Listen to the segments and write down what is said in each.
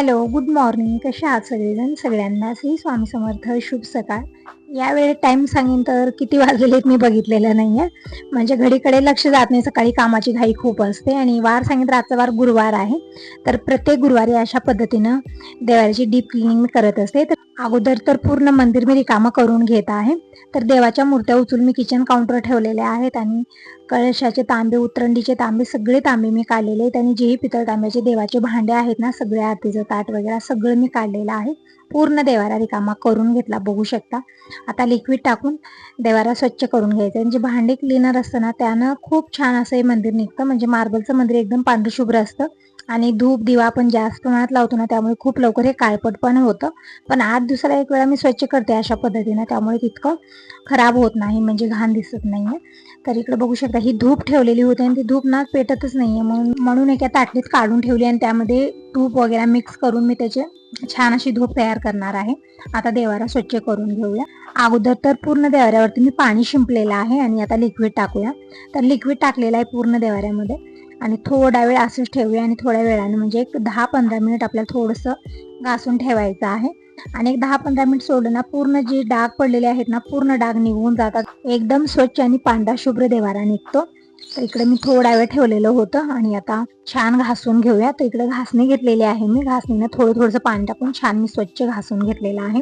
Hello, good morning. कसे आहात सगळेजण? सगळ्यांना श्री स्वामी समर्थ, शुभ सकाळ. यावेळी टाइम सांगेन तर किती वाजलेत मी बघितलेलं नाहीये. म्हणजे घडीकडे लक्ष जात नाही. सकाळी कामाची घाई खूप असते आणि वार सांगेन तर आजचा वार गुरुवार आहे. तर प्रत्येक गुरुवारी अशा पद्धतीनं देवाची डीप क्लिनिंग मी करत असते. तर अगोदर तर पूर्ण मंदिर मी रिकामं करून घेत आहे. तर देवाच्या मूर्त्या उचलून मी किचन काउंटर ठेवलेल्या आहेत आणि कळशाचे तांबे, उतरंडीचे तांबे, सगळे तांबे मी काढलेले आहेत आणि जेही पितळ तांब्याचे देवाचे भांडे आहेत ना, सगळे आरतीचं ताट वगैरे सगळं मी काढलेलं आहे. पूर्ण देवारा रिकामा करून घेतला, बघू शकता. आता लिक्विड टाकून देवारा स्वच्छ करून घ्यायचं. आणि जे भांडे क्लीनर असतं ना, त्यानं खूप छान असं हे मंदिर निघतं. म्हणजे मार्बलचं मंदिर एकदम पांढरशुभ्र असतं आणि धूप दिवा आपण जास्त प्रमाणात लावतो ना, त्यामुळे खूप लवकर हे काळपट पण होतं. पण 8 दिवसाला एक वेळा मी स्वच्छ करते अशा पद्धतीनं, त्यामुळे तितकं खराब होत नाही, म्हणजे घाण दिसत नाहीये. तर इकडे बघू शकता, ही धूप ठेवलेली होती आणि ती धूप ना पेटतच नाहीये, म्हणून एका ताटलीत काढून ठेवली आणि त्यामध्ये तूप वगैरे मिक्स करून मी त्याचे छान अशी धूप तयार करणार आहे. आता देवारा स्वच्छ करून घेऊया. अगोदर तर पूर्ण देवाऱ्यावरती मी पाणी शिंपलेलं आहे आणि आता लिक्विड टाकूया. तर लिक्विड टाकलेलं आहे पूर्ण देवाऱ्यामध्ये आणि थोडा वेळ असंच ठेवूया आणि थोड्या वेळाने म्हणजे एक 10-15 मिनिट आपल्याला थोडंसं घासून ठेवायचं आहे. आणि एक 10-15 मिनिट सोडलं ना, पूर्ण जे डाग पडलेले आहेत ना, पूर्ण डाग निघून जातात. एकदम स्वच्छ आणि पांढरा शुभ्र देवारा निघतो. तर इकडे मी थोडा वेळ ठेवलेलं होतं आणि आता छान घासून घेऊया. तर इकडे घासणी घेतलेली आहे मी. घासणीनं थोडंसं पाणी टाकून छान मी स्वच्छ घासून घेतलेलं आहे.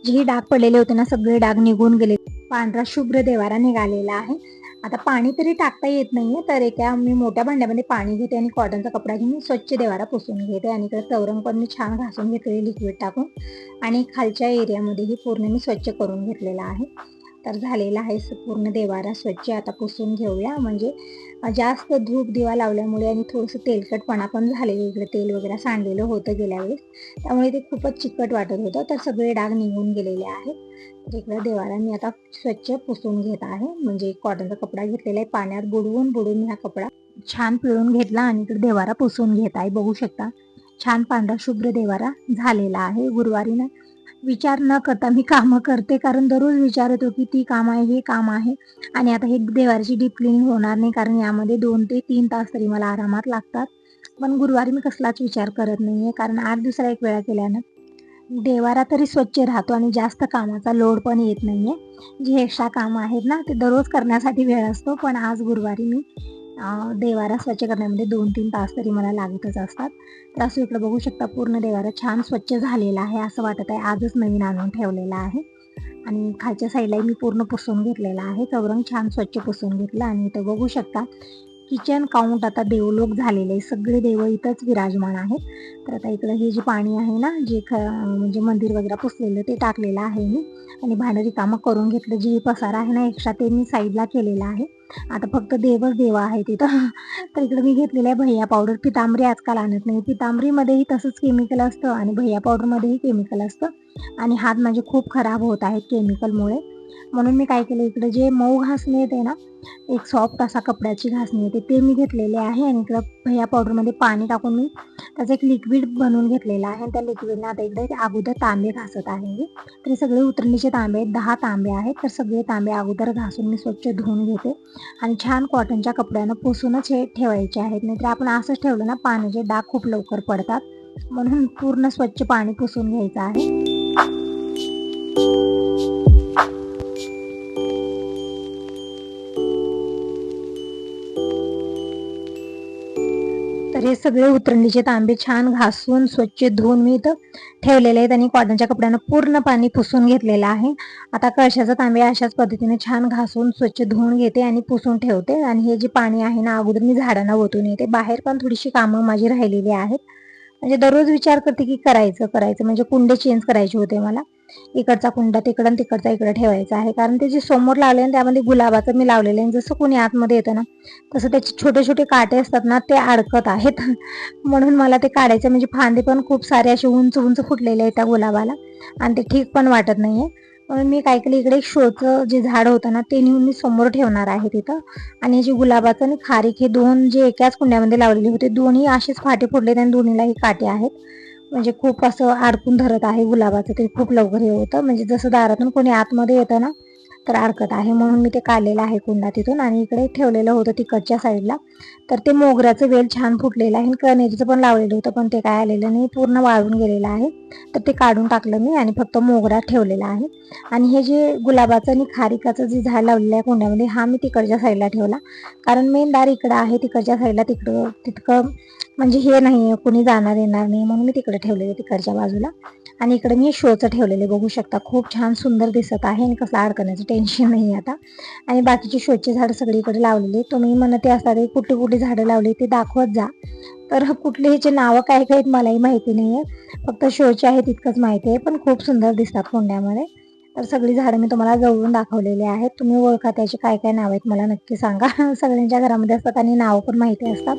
जेही डाग पडलेले होते ना, सगळे डाग निघून गेले. पांढरा शुभ्र देवारा निघालेला आहे. आता पाणी तरी टाकता येत नाहीये, तर एका मी मोठ्या भांड्यामध्ये पाणी घेते आणि कॉटनचा कपडा घेऊन स्वच्छ देवारा पुसून घेते. आणि इकडे चौरंग पण मी छान घासून घेतलेली लिक्विड टाकून आणि खालच्या एरियामध्येही पूर्ण मी स्वच्छ करून घेतलेला आहे. तर झालेला आहे पूर्ण देवारा स्वच्छ. आता पुसून घेऊया. म्हणजे जास्त धूप दिवा लावल्यामुळे आणि थोडंसं तेलकटपणा पण झालेलं, इकडे तेल वगैरे सांडलेलं होतं गेल्या वेळेस, त्यामुळे ते खूपच चिकट वाटत होतं. तर सगळे डाग निघून गेलेले आहेत. तर इकडे देवारा मी आता स्वच्छ पुसून घेत आहे. म्हणजे कॉटनचा कपडा घेतलेला आहे, पाण्यात बुडवून हा कपडा छान पिळून घेतला आणि इकडे देवारा पुसून घेत आहे. बघू शकता, छान पांढरा शुभ्र देवारा झालेला आहे. गुरुवारी ना विचार न करता मी कामं करते, कारण दररोज विचार येतो की ती काम आहे, हे काम आहे. आणि आता हे देवाची डीप क्लीनिंग होणार नाही, कारण यामध्ये 2 ते 3 तास तरी मला आरामात लागतात. पण गुरुवारी मी कसलाच विचार करत नाहीये, कारण 8 दिवसाला एक वेळा केल्यानं देवारा तरी स्वच्छ राहतो आणि जास्त कामाचा लोड पण येत नाहीये. जी एक्स्ट्रा कामं आहेत ना, ते दररोज करण्यासाठी वेळ असतो, पण आज गुरुवारी मी देवारा स्वच्छ करण्यामध्ये 2-3 तास तरी मला लागतच असतात. तर असं इकडे बघू शकता, पूर्ण देवारा छान स्वच्छ झालेला आहे. असं वाटत आहे आजच नवीन आणून ठेवलेला आहे. आणि खालच्या साईडलाही मी पूर्ण पुसून घेतलेला आहे. चौरंग छान स्वच्छ पुसून घेतलं आणि इथं बघू शकता, किचन काउंट आता देवलोक झालेले आहे. सगळे देव इथंच विराजमान आहेत. तर आता इकडं हे जे पाणी आहे ना, जे म्हणजे मंदिर वगैरे पुसलेलं ते टाकलेलं आहे मी आणि भांडं रिकामं करून घेतलं. जे पसारा आहे ना एक्स्ट्रा, ते मी साईडला केलेलं आहे. आता फक्त देवच देव आहे तिथं. तर इकडे मी घेतलेलं आहे भैया पावडर. पितांबरी आजकाल आणत नाही. पितांबरीमध्येही तसंच केमिकल असतं आणि भैया पावडरमध्येही केमिकल असतं आणि हात माझे खूप खराब होत आहेत केमिकलमुळे. म्हणून मी काय केलं, इकडे जे मऊ घासणी येते ना, एक सॉफ्ट असा कपड्याची घासणी येते, ते मी घेतलेले आहे. आणि इकडं भैया पावडरमध्ये पाणी टाकून मी त्याचं एक लिक्विड बनवून घेतलेलं आहे. त्या लिक्विडने आता इकडे अगोदर तांबे घासत आहे मी. तर सगळे उतरणीचे तांबे आहेत, 10 तांबे आहेत. तर सगळे तांबे अगोदर घासून मी स्वच्छ धुवून घेते आणि छान कॉटनच्या कपड्यानं पुसूनच हे ठेवायचे आहेत. नाहीतर आपण असंच ठेवलं ना, पाण्याचे डाग खूप लवकर पडतात. म्हणून पूर्ण स्वच्छ पाणी पुसून घ्यायचं आहे. तर हे सगळे उतरणीचे तांबे छान घासून स्वच्छ धुवून मी इथं ठेवलेले आहेत आणि कॉटनच्या कपड्यानं पूर्ण पाणी पुसून घेतलेलं आहे. आता कळशाचा तांबे अशाच पद्धतीने छान घासून स्वच्छ धुवून घेते आणि पुसून ठेवते. आणि हे जे पाणी आहे ना, अगोदर मी झाडांना ओतून येते. बाहेर पण थोडीशी कामं माझी राहिलेली आहेत. म्हणजे दररोज विचार करते की करायचं म्हणजे कुंडे चेंज करायचे होते मला. इकडचा कुंडा तिकडं आणि तिकडचा इकडं ठेवायचा आहे, कारण ते जे समोर लावले आणि त्यामध्ये गुलाबाचं मी लावलेलं आहे. जसं कोणी आतमध्ये येतं ना, तसं त्याचे छोटे छोटे काटे असतात ना, ते अडकत आहेत. म्हणून मला ते काढायचं. म्हणजे फांदे पण खूप सारे असे उंच उंच फुटलेले आहेत त्या गुलाबाला आणि ते ठीक पण वाटत नाहीये. म्हणून मी काय केलं, इकडे एक शोचं जे झाड होतं ना, ते नेऊन मी समोर ठेवणार आहे तिथं. आणि जे गुलाबाचं आणि खारीक हे 2 जे एकाच कुंड्यामध्ये लावलेले होते, दोन्ही असेच फाटे फुटलेत आणि दोन्हीलाही काटे आहेत. म्हणजे खूप असं अडकून धरत आहे गुलाबाचं. ते खूप लवकर हे होतं. म्हणजे जसं दारातून कोणी आतमध्ये येतं ना, तर अडकत आहे, म्हणून मी ते काढलेलं आहे कुंडा तिथून आणि इकडे ठेवलेलं होतं तिकडच्या साईडला. तर ते मोगऱ्याचं वेल छान फुटलेलं आहे, कण्हेरीचं पण लावलेलं होतं, पण ते काय आलेलं नाही, पूर्ण वाळून गेलेलं आहे. तर ते काढून टाकलं मी आणि फक्त मोगरा ठेवलेला आहे. आणि हे जे गुलाबाचं आणि खारिकाचं जे झाड लावलेलं आहे कुंड्यामध्ये, हा मी तिकडच्या साईडला ठेवला, कारण मेन दार इकडं आहे, तिकडच्या साईडला तितकं म्हणजे हे नाही, कुणी जाणार येणार नाही, म्हणून मी तिकडे ठेवलेलं तिकडच्या बाजूला. आणि इकडे मी शोचं ठेवलेले बघू शकता, खूप छान सुंदर दिसत आहे आणि कसलं अडकण्याचं टेन्शन नाही आता. आणि बाकीची शोचे झाडं सगळीकडे लावलेली. तुम्ही म्हणते असतात कुठली कुठली झाडं लावली ते दाखवत जा. तर कुठले ह्याचे नावं काय काय आहेत मलाही माहिती नाही आहे, फक्त शोचे आहे तितकंच माहिती आहे, पण खूप सुंदर दिसतात कुंड्यामध्ये. तर सगळी झाडं मी तुम्हाला जवळून दाखवलेली आहेत. तुम्ही ओळखा त्याचे काय काय नाव आहेत मला नक्की सांगा. सगळ्यांच्या घरामध्ये असतात आणि नावं पण माहिती असतात.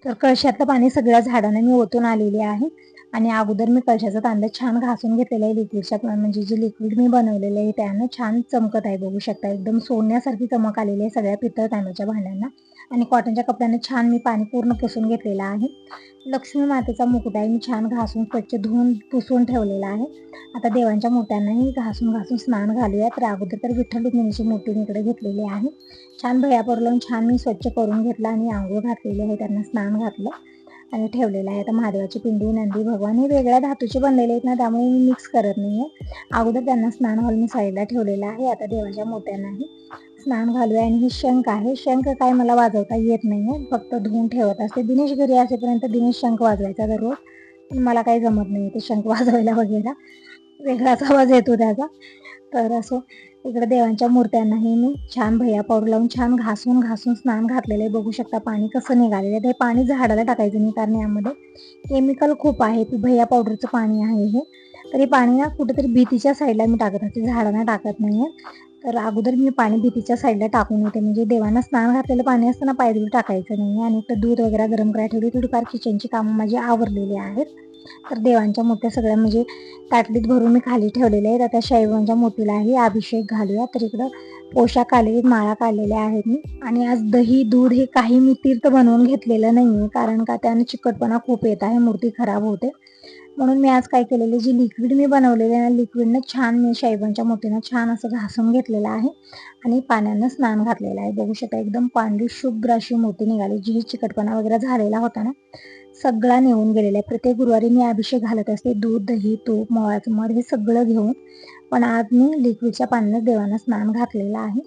तर कळशातलं पाणी सगळ्या झाडांना मी ओतून आलेली आहे. आणि अगोदर मी कळशाचं तांब्या छान घासून घेतलेलं आहे लिक्विडच्या, म्हणजे जे लिक्विड मी बनवलेलं आहे त्यानं छान चमकत आहे बघू शकता, एकदम सोन्यासारखी चमक आलेली आहे सगळ्या पितळ तांब्याच्या भांड्यांना. आणि कॉटनच्या कपड्याने छान मी पाणी पूर्ण पुसून घेतलेलं आहे. लक्ष्मी मातेचा मुकुट आहे, मी छान घासून स्वच्छ धुवून पुसून ठेवलेला आहे. आता देवांच्या मूर्त्यांनाही घासून घासून स्नान घालूया. तर अगोदर तर विठ्ठल रुक्मिणीची मूर्ती मी इकडे घेतलेली आहे. छान भैया लावून छान मी स्वच्छ करून घेतला आणि आंघोळ घातलेली आहे, त्यांना स्नान घातलं आणि ठेवलेलं आहे. आता महादेवाची पिंडी, नंदी, भगवान हे वेगळ्या धातूचे बनलेले आहेत ना, त्यामुळे मी मिक्स करत नाहीये. अगोदर त्यांना स्नान घालून मी साईडला ठेवलेलं आहे. आता देवाच्या मोत्यांनाही स्नान घालूया. आणि ही शंख आहे, शंख काय मला वाजवता येत नाहीये, फक्त धुवून ठेवत असते. दिनेश घरी असेपर्यंत दिनेश शंख वाजवायचा दररोज, पण मला काही जमत नाही ते शंख वाजवायला वगैरे, वेगळाच आवाज येतो त्याचा. तर असं इकडे देवांच्या मूर्त्यांनाही मी छान भैया पावडर लावून छान घासून घासून स्नान घातलेलं आहे. बघू शकता पाणी कसं निघालेलं आहे. ते पाणी झाडाला टाकायचं नाही, कारण यामध्ये केमिकल खूप आहे. भैया पावडरचं पाणी आहे हे. तरी पाणी ना कुठेतरी भीतीच्या साईडला मी टाकत असते, झाडांना टाकत नाहीये. तर अगोदर मी पाणी भीतीच्या साईडला टाकून येते, म्हणजे देवांना स्नान घातलेलं पाणी असताना पायदळी टाकायचं नाही. आणि इकडे दूध वगैरे गरम करायला ठेवली, थोडीफार किचनची कामं माझी आवरलेली आहेत. तर देवांच्या मूर्त्या सगळ्या म्हणजे ताटलीत भरून मी खाली ठेवलेल्या आहेत. आता शाईबाबांच्या मूर्तीलाही अभिषेक घालूया. तर इकडं पोशाख आलेले, माळा काढलेल्या आहेत मी. आणि आज दही दूध हे काही मी तीर्थ बनवून घेतलेलं नाहीये, कारण का त्याने चिकटपणा खूप येत आहे, मूर्ती खराब होते. म्हणून मी आज काय केलेलं, जे लिक्विड मी बनवलेलं आहे ना, लिक्विडनं छान मी शाईबाबांच्या मूर्तीनं छान असं घासून घेतलेलं आहे आणि पाण्यानं स्नान घातलेलं आहे. बघू शकता एकदम पांढरी शुभ्र अशी मूर्ती निघाली. जी चिकटपणा वगैरे झालेला होता ना, सगळा नेऊन गेलेला आहे. प्रत्येक गुरुवारी मी अभिषेक घालत असते, दूध, दही, तूप, मवाचं मध हे सगळं घेऊन. पण आज मी लिक्विडच्या पाण्यानं देवांना स्नान घातलेलं आहे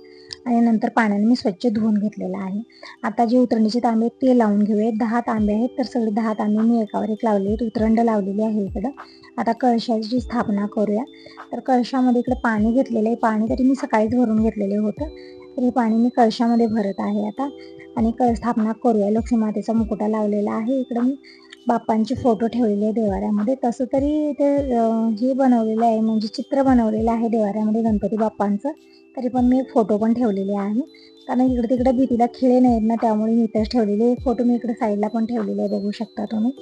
आणि नंतर पाण्याने मी स्वच्छ धुवून घेतलेलं आहे. आता जे उतरणीचे तांबे आहेत ते लावून घेऊयात. 10 तांबे आहेत, तर सगळे 10 तांबे मी एकावर एक लावले आहेत. उतरंड लावलेली आहे इकडं. आता कळशाची स्थापना करूया. तर कळशामध्ये इकडे पाणी घेतलेलं आहे. पाणी तरी मी सकाळीच भरून घेतलेलं होतं, तर हे पाणी मी कळशामध्ये भरत आहे आता. आणि स्थापना करूया. लक्ष्मी मातेचा मुकुटा लावलेला आहे. इकडे मी बाप्पांचे फोटो ठेवलेले आहे देवाऱ्यामध्ये. तसं तरी ते हे बनवलेलं आहे, म्हणजे चित्र बनवलेलं आहे देवाऱ्यामध्ये गणपती बाप्पांचं. तरी पण मी फोटो पण ठेवलेले आहे, कारण इकडे तिकडे भीतीला खिळे नाहीत ना, त्यामुळे मी इथंच ठेवलेले फोटो. मी इकडे साईडला पण ठेवलेले आहे, बघू शकता तुम्ही.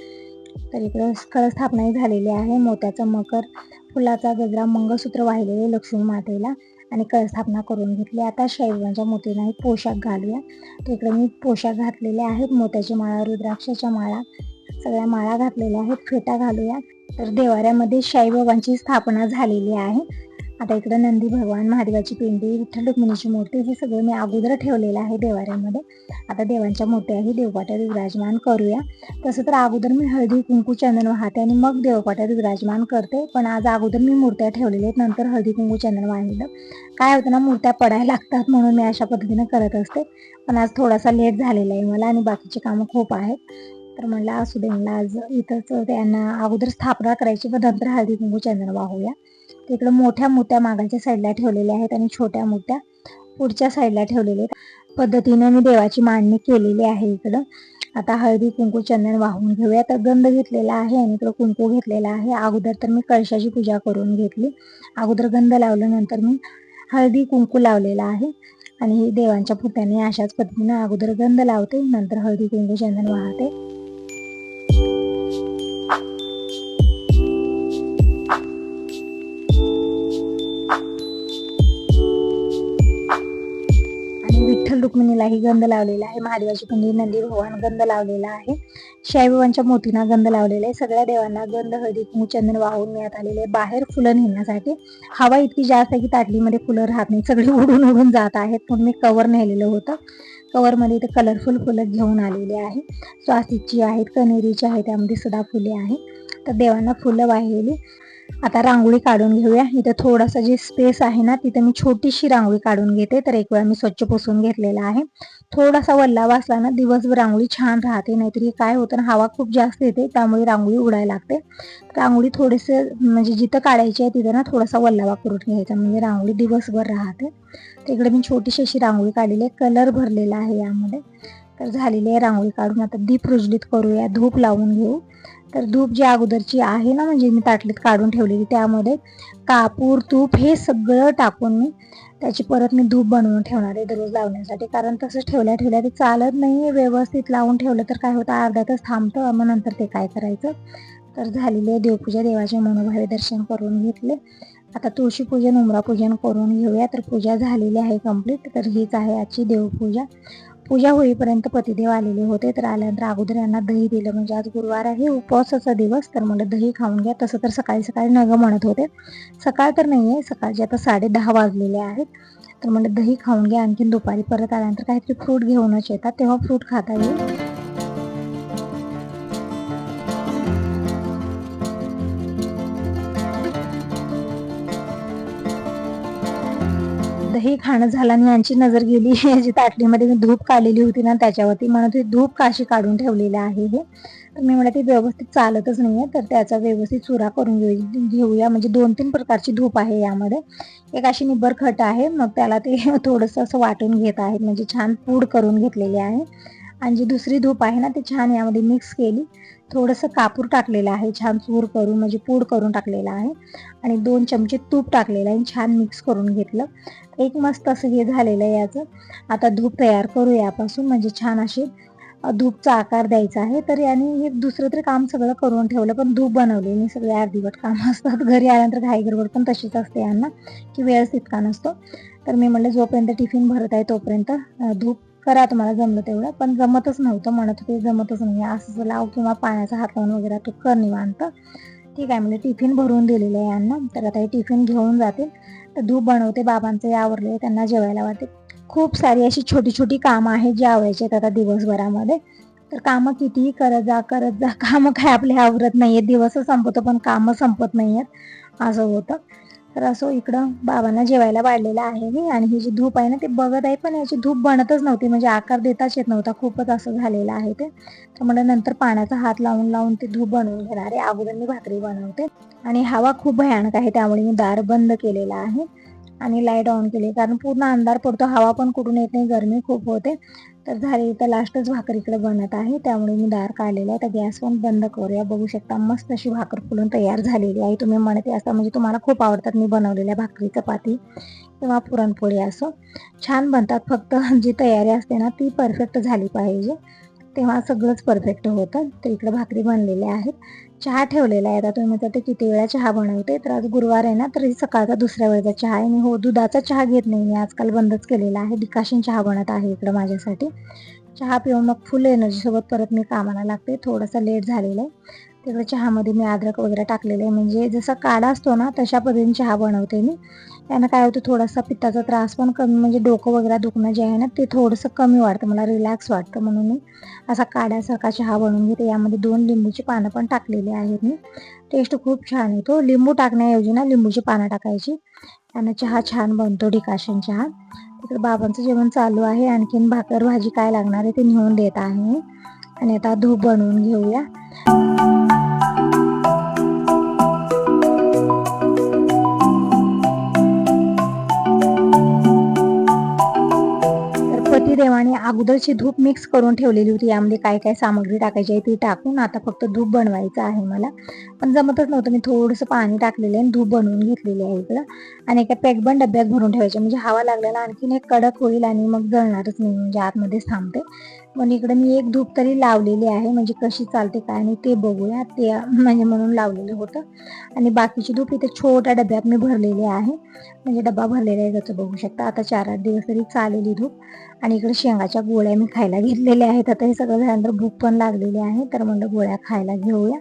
तर इकडं कळस्थापनाही झालेली आहे. मोत्याचा मकर, फुलाचा गजरा, मंगळसूत्र वाहिलेले लक्ष्मी मातेला आणि कळस्थापना करून घेतली. आता शाईबाबांच्या मूर्तीला एक पोशाख घालूया. तर इकडे मी पोशाख घातलेले आहेत, मोत्याची माळा, रुद्राक्षाच्या माळा, सगळ्या माळा घातलेल्या आहेत. फेटा घालूया. तर देवाऱ्यामध्ये शाईबाबांची स्थापना झालेली आहे. आता इकडे नंदी, भगवान, महादेवाची पिंडी, विठ्ठल रुक्मिणीची मूर्ती हे सगळं मी अगोदर ठेवलेलं आहे देवाऱ्यामध्ये. आता देवांच्या मूर्त्याही देवपाट्यात विराजमान करूया. तसं तर अगोदर मी हळदी कुंकू चंदन वाहते आणि मग देवपाट्यात विराजमान करते, पण आज अगोदर मी मूर्त्या ठेवलेल्या आहेत, नंतर हळदी कुंकू चंदन वाहिलं. काय होतं ना, मूर्त्या पडायला लागतात, म्हणून मी अशा पद्धतीने करत असते. पण आज थोडासा लेट झालेला आहे मला आणि बाकीची कामं खूप आहेत. तर म्हणलं असू दे, म्हणलं आज इथंच त्यांना अगोदर स्थापना करायची, पण नंतर हळदी कुंकू चंदन वाहूया. तिकडं मोठ्या मूर्त्या मागाच्या साईडला ठेवलेल्या आहेत आणि छोट्या मूर्त्या पुढच्या साईडला ठेवलेल्या आहेत. पद्धतीने मी देवाची मांडणी केलेली आहे इकडं. आता हळदी कुंकू चंदन वाहून घेऊया. तर गंध घेतलेला आहे आणि इकडं कुंकू घेतलेला आहे. अगोदर तर मी कळशाची पूजा करून घेतली, अगोदर गंध लावलं, नंतर मी हळदी कुंकू लावलेला आहे. आणि देवांच्या पुत्याने अशाच पद्धतीने अगोदर गंध लावते, नंतर हळदी कुंकू चंदन वाहते. विठ्ठल रुक्मिणीलाही गंध लावलेला आहे, महादेवाची पिंडी, नंदी भगवान गंध लावलेला आहे, साईबाबांच्या मोतींना गंध लावलेला आहे. सगळ्या देवांना गंध, हळदी, कुंकू, चंदन वाहून नेण्यात आलेले आहे. बाहेर फुलं नेण्यासाठी हवा इतकी जास्त आहे की ताटलीमध्ये फुलं राहत नाही, सगळी उडून उडून जात आहेत. म्हणून मी कवर नेलेलं होतं. कवरमध्ये ते कलरफुल फुलं घेऊन आलेले आहे. स्वास्तिकची आहेत, कनेरीची आहे, त्यामध्ये सदाफुले आहे. तर देवांना फुलं वाहिली. आता रांगोळी काढून घेऊया. इथे थोडासा जे स्पेस आहे ना, तिथे मी छोटीशी रांगोळी काढून घेते. तर एक वेळा मी स्वच्छ पुसून घेतलेला आहे. थोडासा वल्लावा असला ना, दिवसभर रांगोळी छान राहते. नाहीतरी काय होतं ना, हवा खूप जास्त येते, त्यामुळे रांगोळी उडायला लागते. रांगोळी थोडेसे म्हणजे जिथं काढायची आहे तिथं ना थोडासा वल्लावा करून घ्यायचा, म्हणजे रांगोळी दिवसभर राहते. तर इकडे मी छोटीशी अशी रांगोळी काढलेली आहे, कलर भरलेला आहे यामध्ये. तर झालेली आहे रांगोळी काढून. आता दीप प्रज्वलित करूया, धूप लावून घेऊ. तर धूप जी अगोदरची आहे ना, म्हणजे मी ताटलीत काढून ठेवलेली, त्यामध्ये कापूर, तूप हे सगळं टाकून मी त्याची परत मी धूप बनवून ठेवणार आहे दररोज लावण्यासाठी. कारण तसंच ठेवल्या ते चालत नाही. व्यवस्थित लावून ठेवलं तर काय होतं, अर्धा तास थांबतं, मग नंतर ते काय करायचं. तर झालेली आहे देवपूजा. देवाचे मनोभावे दर्शन करून घेतले. आता तुळशी पूजन, उमरापूजन करून घेऊया. तर पूजा झालेली आहे कंप्लीट. तर हीच आहे आजची देवपूजा. पूजा होईपर्यंत पतिदेव आलेले होते. तर आल्यानंतर अगोदर यांना दही दिलं, म्हणजे आज गुरुवार आहे, उपवासाचा दिवस. तर म्हणलं दही खाऊन घ्या. तसं तर सकाळी सकाळी नग म्हणत होते. सकाळ तर नाही आहे, सकाळचे आता 10:30 वाजलेले आहेत. तर म्हणलं दही खाऊन घ्या. आणखीन दुपारी परत आल्यानंतर काहीतरी फ्रूट घेऊनच येतात, तेव्हा फ्रूट खाता येईल. दही खाणं झालं आणि यांची नजर गेली जी ताटलीमध्ये मी धूप काढलेली होती ना त्याच्यावरती. म्हणत होती धूप काशी काढून ठेवलेलं आहे हे. तर मी म्हणलं ते व्यवस्थित चालतच नाहीये, तर त्याचा व्यवस्थित चुरा करून घेऊया. म्हणजे 2-3 प्रकारची धूप आहे यामध्ये. एक अशी निब्बर खट आहे, मग त्याला ते थोडंसं असं वाटून घेत आहे, म्हणजे छान पूड करून घेतलेली आहे. आणि जी दुसरी धूप आहे ना, ती छान यामध्ये मिक्स केली. थोडंसं कापूर टाकलेलं आहे, छान चूर करून, म्हणजे पूड करून टाकलेलं आहे. आणि 2 चमचे तूप टाकलेलं आहे, छान मिक्स करून घेतलं. एक मस्त असं हे झालेलं आहे याचं. आता धूप तयार करू यापासून, म्हणजे छान अशी धूपचा आकार द्यायचा आहे. तर याने हे दुसरं तरी काम सगळं करून ठेवलं, पण धूप बनवले मी. सगळे अर्धीवट काम असतात घरी आल्यानंतर, घाई गडबड पण तशीच असते यांना, की वेळच तितका नसतो. तर मी म्हणलं जोपर्यंत टिफिन भरत आहे तोपर्यंत धूप करा, तुम्हाला जमलं तेवढं. पण जमतच नव्हतं, म्हणत होते जमतच नाही, असं लाव किंवा पाण्याचा हात लावून वगैरे तू कर निवांत. ठीक आहे म्हणजे टिफिन भरून दिलेलं आहे यांना. तर आता हे टिफिन घेऊन जाते. तर धूप बनवते, बाबांचे आवरले, त्यांना जेवायला वाटते. खूप सारी अशी छोटी छोटी कामं आहेत जी आवरायची आहेत आता दिवसभरामध्ये. तर कामं कितीही करत जा कामं काय आपले आवरत नाहीये, दिवस संपतो पण कामं संपत नाहीयेत, असं होतं. तर असं इकडं बाबांना जेवायला वाढलेलं आहे मी. आणि ही जी धूप आहे ना ते बघत आहे, पण याची धूप बनतच नव्हती, म्हणजे आकार देताच येत नव्हता, खूपच असं झालेलं आहे ते. तर मला नंतर पाण्याचा हात लावून लावून ते धूप बनवून घेणार आहे. अगोदर मी भाकरी बनवते. आणि हवा खूप भयानक आहे, त्यामुळे मी दार बंद केलेला आहे आणि लाईट ऑन केली, कारण पूर्ण अंधार पडतो, हवा पण कुठून येत नाही, गरमी खूप होते. तर झाली तर लास्टच भाकर इकडे बनत आहे, त्यामुळे मी दार काढलेला आहे. तर गॅस पण बंद करूया. बघू शकता मस्त अशी भाकर फुलून तयार झालेली आहे. तुम्ही म्हणते असं, म्हणजे तुम्हाला खूप आवडतात मी बनवलेल्या भाकरी, चपाती किंवा पुरणपोळी असं छान बनतात. फक्त जी तयारी असते ना ती परफेक्ट झाली पाहिजे, तेव्हा सगळंच परफेक्ट होतं. तर इकडे भाकरी बनलेल्या आहेत. चहा ठेवलेला आहे. आता तुम्ही म्हणता किती वेळा चहा बनवते, तर आज गुरुवार आहे ना, तर सकाळचा दुसऱ्या वेळेचा चहा आहे. मी हो दुधाचा चहा घेत नाही, मी आजकाल बंदच केलेला आहे. डिकाशन चहा बनत आहे इकडं माझ्यासाठी. चहा पिऊन मग फुल एनर्जीसोबत परत मी कामाला लागते. थोडासा लेट झालेला आहे. तिकडे चहामध्ये मी अद्रक वगैरे टाकलेलं आहे, म्हणजे जसा काढा असतो ना तशा पद्धतीने चहा बनवते मी. त्यानं काय होतं, थोडासा पित्ताचा त्रास पण कमी, म्हणजे डोकं वगैरे दुखणं जे आहे ना ते थोडंसं कमी वाटतं, मला रिलॅक्स वाटतं, म्हणून मी असा काढ्यासारखा चहा बनवून घेते. यामध्ये 2 लिंबूची पानं पण टाकलेली आहेत मी. टेस्ट खूप छान येतो. लिंबू टाकण्याऐवजी ना लिंबूची पानं टाकायची, त्यानं चहा छान बनतो, डिकाशन चहा. तिकडे बाबांचं जेवण चालू आहे. आणखीन भाकर भाजी काय लागणार आहे ते नेऊन देत आहे. आणि आता धूप बनवून घेऊया. पतिदेवाने अगोदरची धूप मिक्स करून ठेवलेली होती, यामध्ये काय काय सामग्री टाकायची आहे ती टाकून आता फक्त धूप बनवायचं आहे मला. पण जमतच नव्हतं, मी थोडंसं पाणी टाकलेलं आहे आणि धूप बनवून घेतलेली आहे इकडं. आणि एका पॅकबंद डब्यात भरून ठेवायचे, म्हणजे हवा लागलेला आणखीन एक कडक होईल आणि मग जळणारच नाही, म्हणजे आतमध्येच थांबते. म्हणून इकडे मी एक धूप तरी लावलेली आहे, म्हणजे कशी चालते काय नाही ते बघूया, ते म्हणजे म्हणून लावलेलं होतं. आणि बाकीची धूप इथे छोट्या डब्यात मी भरलेली आहे, म्हणजे डबा भरलेला आहे त्याचं बघू शकता. आता 4-8 दिवस तरी चालेली धूप. आणि इकडे शेंगाच्या गोळ्या मी खायला घेतलेल्या आहेत. आता हे सगळं झाल्यानंतर भूक पण लागलेली आहे, तर म्हणलं गोळ्या खायला घेऊया.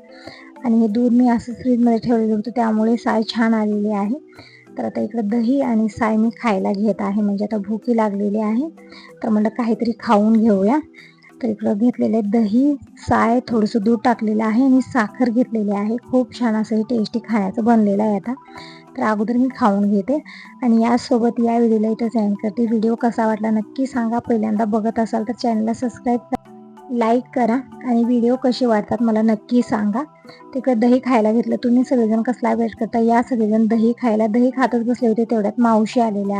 आणि हे दूध मी असं फ्रीजमध्ये ठेवलेलं होतं, त्यामुळे साय छान आलेली आहे. तर आता इकडे दही आणि साय मी खायला घेत आहे, म्हणजे आता भूकी लागलेली आहे, तर म्हणलं काहीतरी खाऊन घेऊया. तर इकडं घेतलेले दही, साय, थोडंसं दूध टाकलेलं आहे आणि साखर घेतलेली आहे. खूप छान असं हे टेस्टी खाण्याचं बनलेलं आहे आता. तर अगोदर मी खाऊन घेते आणि यासोबत या व्हिडिओला इथं एंड करते. व्हिडिओ कसा वाटला नक्की सांगा. पहिल्यांदा बघत असाल तर चॅनलला सबस्क्राईब करा, लाईक करा आणि व्हिडिओ कसे वाटतात मला नक्की सांगा. तिकडे दही खायला घेतलं. तुम्ही सगळेजण कसला वेट करता? या सगळेजण दही खायला. दही खातच बसले होते, तेवढ्यात मावशी आलेल्या